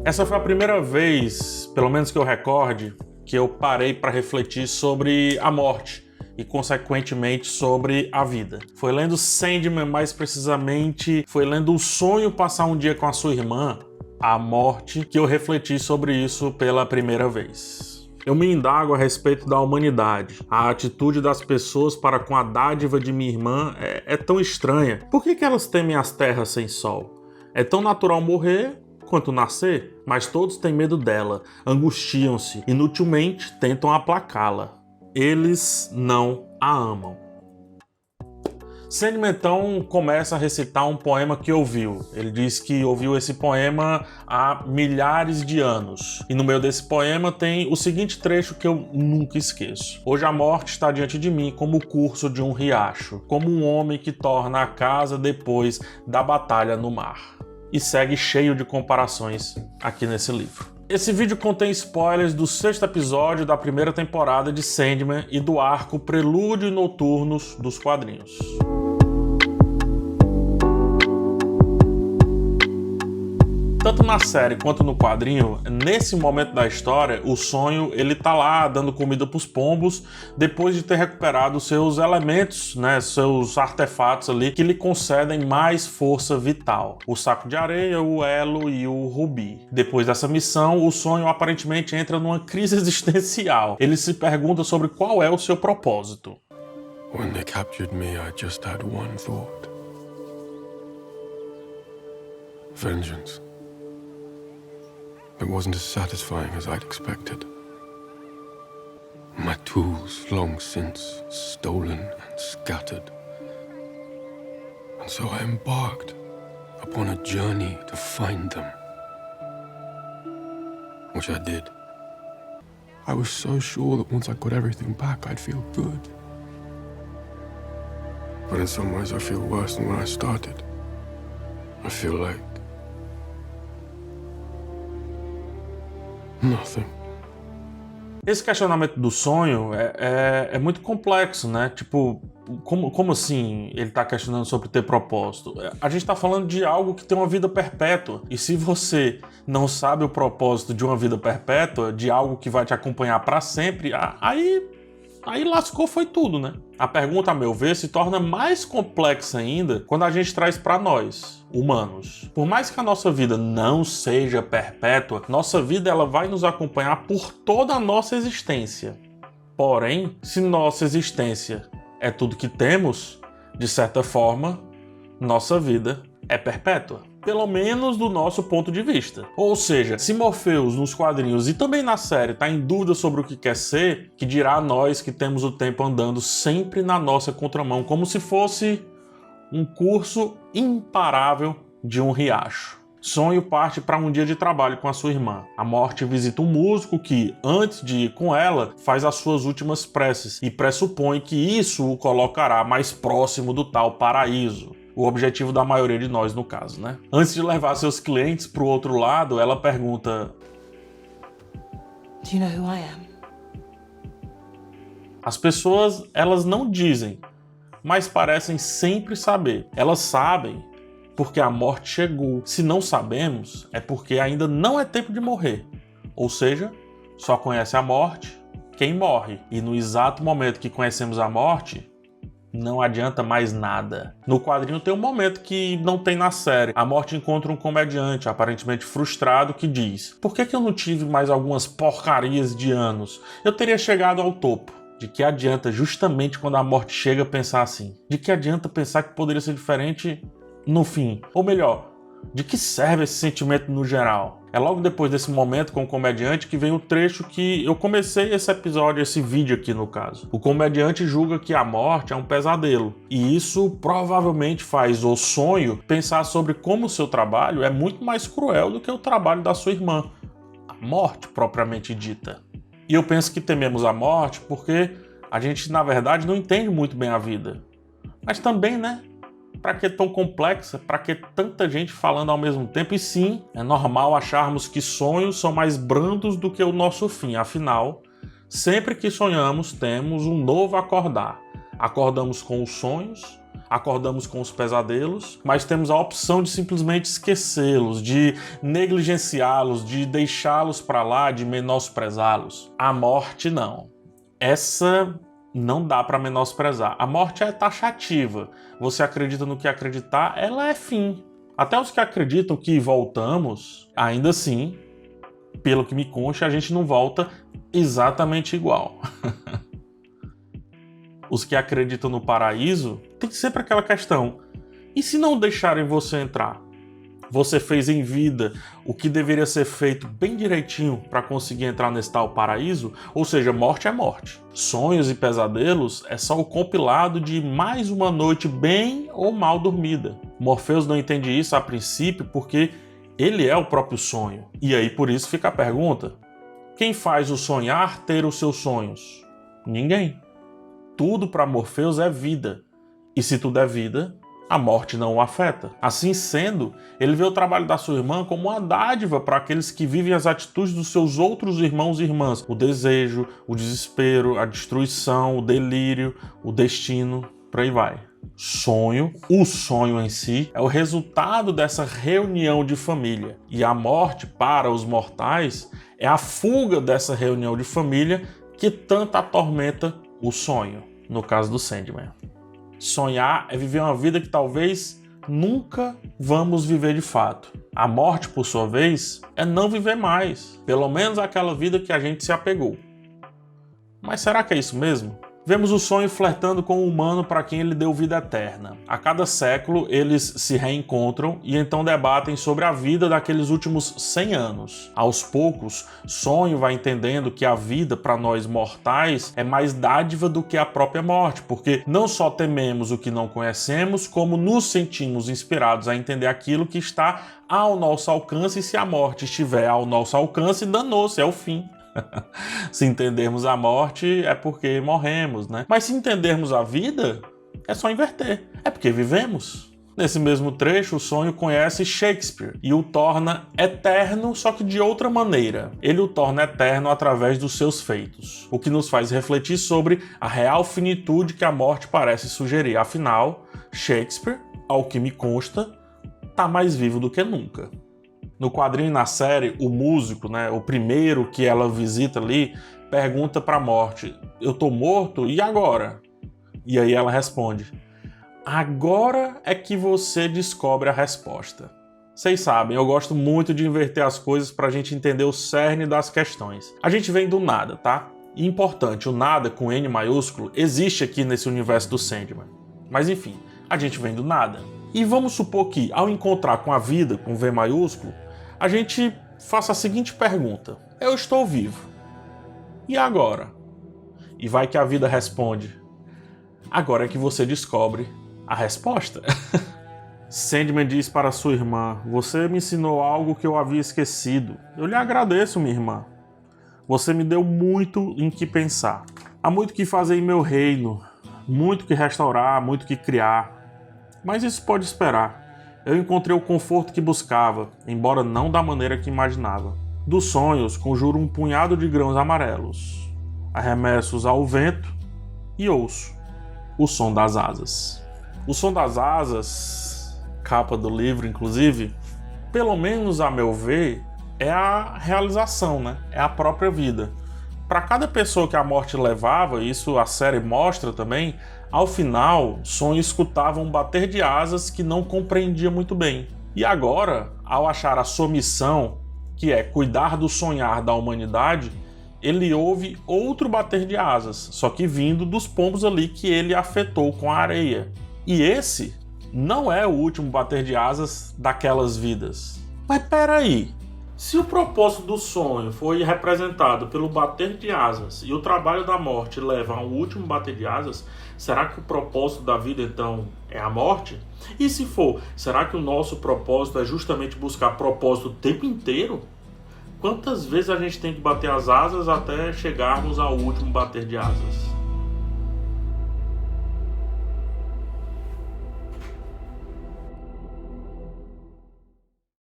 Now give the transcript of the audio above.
Essa foi a primeira vez, pelo menos que eu recorde, que eu parei para refletir sobre a morte e, consequentemente, sobre a vida. Foi lendo Sandman, mais precisamente, foi lendo O Sonho Passar um Dia com a Sua Irmã, A Morte, que eu refleti sobre isso pela primeira vez. Eu me indago a respeito da humanidade. A atitude das pessoas para com a dádiva de minha irmã é tão estranha. Por que elas temem as terras sem sol? É tão natural morrer quanto nascer, mas todos têm medo dela, angustiam-se, inutilmente tentam aplacá-la. Eles não a amam. Sandman então começa a recitar um poema que ouviu. Ele diz que ouviu esse poema há milhares de anos. E no meio desse poema tem o seguinte trecho que eu nunca esqueço. Hoje a morte está diante de mim como o curso de um riacho, como um homem que torna a casa depois da batalha no mar. E segue cheio de comparações aqui nesse livro. Esse vídeo contém spoilers do 6º episódio da primeira temporada de Sandman e do arco Prelúdio e Noturnos dos quadrinhos. Tanto na série quanto no quadrinho, nesse momento da história, o sonho ele tá lá dando comida pros pombos depois de ter recuperado seus elementos, né, seus artefatos ali que lhe concedem mais força vital. O saco de areia, o elo e o rubi. Depois dessa missão, o sonho aparentemente entra numa crise existencial. Ele se pergunta sobre qual é o seu propósito. When they captured me, I just had one thought. Vengeance. It wasn't as satisfying as I'd expected. My tools long since stolen and scattered. And so I embarked upon a journey to find them. Which I did. I was so sure that once I got everything back, I'd feel good. But in some ways I feel worse than when I started. I feel like nothing. Esse questionamento do sonho é muito complexo, né? Tipo, como assim ele tá questionando sobre ter propósito? A gente tá falando de algo que tem uma vida perpétua. E se você não sabe o propósito de uma vida perpétua, de algo que vai te acompanhar para sempre, aí lascou foi tudo, né? A pergunta, a meu ver, se torna mais complexa ainda quando a gente traz para nós, humanos. Por mais que a nossa vida não seja perpétua, nossa vida ela vai nos acompanhar por toda a nossa existência. Porém, se nossa existência é tudo que temos, de certa forma, nossa vida é perpétua. Pelo menos do nosso ponto de vista. Ou seja, se Morpheus nos quadrinhos e também na série está em dúvida sobre o que quer ser, que dirá a nós que temos o tempo andando sempre na nossa contramão, como se fosse um curso imparável de um riacho. Sonho parte para um dia de trabalho com a sua irmã. A morte visita um músico que, antes de ir com ela, faz as suas últimas preces e pressupõe que isso o colocará mais próximo do tal paraíso. O objetivo da maioria de nós, no caso, né? Antes de levar seus clientes pro outro lado, ela pergunta: Do you know who I am? As pessoas, elas não dizem, mas parecem sempre saber. Elas sabem porque a morte chegou. Se não sabemos, é porque ainda não é tempo de morrer. Ou seja, só conhece a morte quem morre. E no exato momento que conhecemos a morte, não adianta mais nada. No quadrinho tem um momento que não tem na série. A morte encontra um comediante, aparentemente frustrado, que diz: por que eu não tive mais algumas porcarias de anos? Eu teria chegado ao topo. De que adianta, justamente quando a morte chega, pensar assim? De que adianta pensar que poderia ser diferente no fim? Ou melhor, de que serve esse sentimento no geral? É logo depois desse momento com o comediante que vem o trecho que eu comecei esse episódio, esse vídeo aqui no caso. O comediante julga que a morte é um pesadelo. E isso provavelmente faz o sonho pensar sobre como o seu trabalho é muito mais cruel do que o trabalho da sua irmã. A morte propriamente dita. E eu penso que tememos a morte porque a gente, na verdade, não entende muito bem a vida. Mas também, né? Para que tão complexa? Para que tanta gente falando ao mesmo tempo? E sim, é normal acharmos que sonhos são mais brandos do que o nosso fim. Afinal, sempre que sonhamos, temos um novo acordar. Acordamos com os sonhos, acordamos com os pesadelos, mas temos a opção de simplesmente esquecê-los, de negligenciá-los, de deixá-los para lá, de menosprezá-los. A morte não. Essa não dá para menosprezar. A morte é taxativa. Você acredita no que acreditar, ela é fim. Até os que acreditam que voltamos, ainda assim, pelo que me consta, a gente não volta exatamente igual. Os que acreditam no paraíso, tem sempre aquela questão: e se não deixarem você entrar? Você fez em vida o que deveria ser feito bem direitinho para conseguir entrar nesse tal paraíso? Ou seja, morte é morte. Sonhos e pesadelos é só o compilado de mais uma noite bem ou mal dormida. Morpheus não entende isso a princípio porque ele é o próprio sonho. E aí por isso fica a pergunta: quem faz o sonhar ter os seus sonhos? Ninguém. Tudo para Morpheus é vida. E se tudo é vida, a morte não o afeta. Assim sendo, ele vê o trabalho da sua irmã como uma dádiva para aqueles que vivem as atitudes dos seus outros irmãos e irmãs. O desejo, o desespero, a destruição, o delírio, o destino, por aí vai. Sonho, o sonho em si, é o resultado dessa reunião de família. E a morte, para os mortais, é a fuga dessa reunião de família que tanto atormenta o sonho, no caso do Sandman. Sonhar é viver uma vida que talvez nunca vamos viver de fato. A morte, por sua vez, é não viver mais, pelo menos aquela vida que a gente se apegou. Mas será que é isso mesmo? Vemos o sonho flertando com o humano para quem ele deu vida eterna. A cada século eles se reencontram e então debatem sobre a vida daqueles últimos 100 anos. Aos poucos, sonho vai entendendo que a vida para nós mortais é mais dádiva do que a própria morte, porque não só tememos o que não conhecemos, como nos sentimos inspirados a entender aquilo que está ao nosso alcance, e se a morte estiver ao nosso alcance, danou-se, é o fim. Se entendermos a morte, é porque morremos, né? Mas se entendermos a vida, é só inverter. É porque vivemos. Nesse mesmo trecho, o sonho conhece Shakespeare e o torna eterno, só que de outra maneira. Ele o torna eterno através dos seus feitos, o que nos faz refletir sobre a real finitude que a morte parece sugerir. Afinal, Shakespeare, ao que me consta, está mais vivo do que nunca. No quadrinho e na série, o músico, o primeiro que ela visita ali, pergunta para a morte: eu tô morto? E agora? E aí ela responde: agora é que você descobre a resposta. Vocês sabem, eu gosto muito de inverter as coisas para a gente entender o cerne das questões. A gente vem do nada, tá? E importante, o nada com N maiúsculo existe aqui nesse universo do Sandman. Mas enfim, a gente vem do nada. E vamos supor que, ao encontrar com a vida, com V maiúsculo, a gente faça a seguinte pergunta: eu estou vivo. E agora? E vai que a vida responde: agora é que você descobre a resposta. Sandman diz para sua irmã: você me ensinou algo que eu havia esquecido. Eu lhe agradeço, minha irmã. Você me deu muito em que pensar. Há muito que fazer em meu reino, muito que restaurar, muito que criar. Mas isso pode esperar. Eu encontrei o conforto que buscava, embora não da maneira que imaginava. Dos sonhos, conjuro um punhado de grãos amarelos. Arremesso-os ao vento e ouço o som das asas. O som das asas, capa do livro inclusive, pelo menos a meu ver, é a realização, É a própria vida. Para cada pessoa que a morte levava, isso a série mostra também, ao final, Sonho escutava um bater de asas que não compreendia muito bem. E agora, ao achar a sua missão, que é cuidar do sonhar da humanidade, ele ouve outro bater de asas, só que vindo dos pombos ali que ele afetou com a areia. E esse não é o último bater de asas daquelas vidas. Mas peraí, se o propósito do sonho foi representado pelo bater de asas e o trabalho da morte leva a um último bater de asas, será que o propósito da vida então é a morte? E se for, será que o nosso propósito é justamente buscar propósito o tempo inteiro? Quantas vezes a gente tem que bater as asas até chegarmos ao último bater de asas?